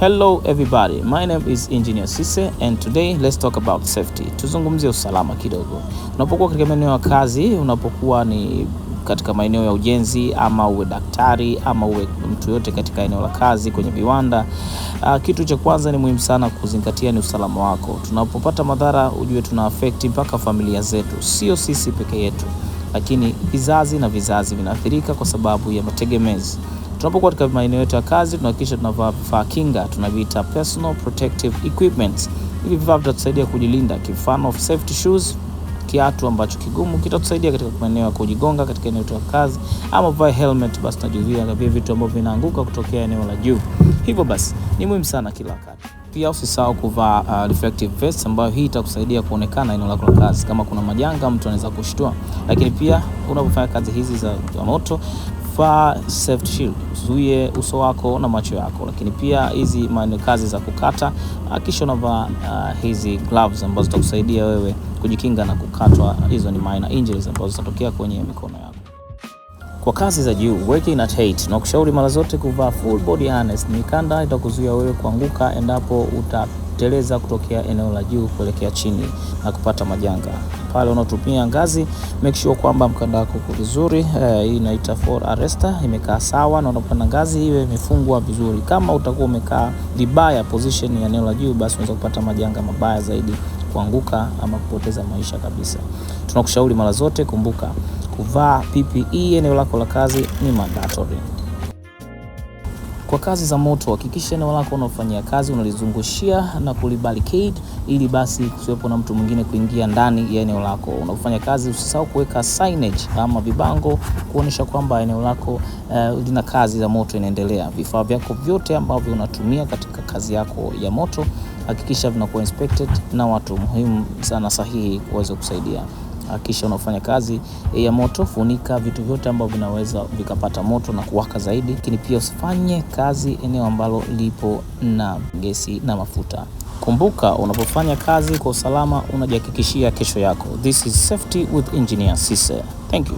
Hello everybody, my name is Engineer Sise and today let's talk about safety. Tuzungumzie usalama kidogo. Unapokuwa katika maeneo ya kazi, unapokuwa ni katika maeneo ya ujenzi ama uwe daktari ama uwe mtu yote katika eneo la kazi kwenye viwanda, kitu cha kwanza ni muhimu sana kuzingatia ni usalama wako. Tunapopata madhara ujue tuna affect mpaka familia zetu, sio sisi peke yetu, lakini vizazi na vizazi vinaathirika kwa sababu ya mategemezi. Tunapokuwa katika maeneo yetu ya kazi tunahakikisha tunavaa vifaa kinga, tunaviita personal protective equipment. Hivi vifaa vitatusaidia kujilinda, kifano safety shoes, kiatu ambacho kigumu kitatusaidia katika maeneo ya kujigonga katika eneo la kazi, ama vaa helmet basi tunajizuia na vitu ambavyo vinaanguka kutokea eneo la juu. Hivyo basi ni muhimu sana kila wakati. Pia usisahau kuvaa reflective vest ambayo hii itakusaidia kuonekana eneo lako la kazi kama kuna majanga mtu anaweza kushtua. Lakini pia unapofanya kazi hizi za moto, vaa safety shield, uzuie uso wako na macho yako. Lakini pia hizi kazi za kukata, kisha unavaa hizi gloves ambazo zitakusaidia wewe kujikinga na kukatwa. Hizo ni minor injuries ambazo zitatokea kwenye mikono yako. Kwa kazi za juu, working at height, na kushauri mara zote kuvaa full body harness. Mikanda itakuzuia wewe kuanguka endapo utateleza kutokea eneo la juu kuelekea chini na kupata majanga. Pale unatumia ngazi, make sure kwamba mkanda wako uko vizuri. Hii inaita fall arrestor, imekaa sawa, na unapanda ngazi iwe imefungwa vizuri. Kama utakuwa umekaa vibaya position ya eneo la juu, basi unaweza kupata majanga mabaya zaidi, kuanguka ama kupoteza maisha kabisa. Tunakushauri mara zote kumbuka kuvaa PPE eneo lako la kazi ni mandatory. Kwa kazi za moto, hakikisha eneo lako unafanyia kazi unalizungushia na kulibarricade ili basi kusiwepo na mtu mwingine kuingia ndani ya eneo lako. Unafanya kazi usisahau kuweka signage ama vibango kuonyesha kwamba eneo lako lina kazi za moto inaendelea. Vifaa vyako vyote ambavyo unatumia katika kazi yako ya moto hakikisha vinakuwa inspected na watu muhimu sana sahihi kuweza kusaidia. Kisha unafanya kazi ya moto, funika vitu vyote ambavyo vinaweza vikapata moto na kuwaka zaidi. Lakini pia usifanye kazi eneo ambalo lipo na gesi na mafuta. Kumbuka, unapofanya kazi kwa usalama unajihakikishia kesho yako. This is Safety with Engineer Sise. Thank you.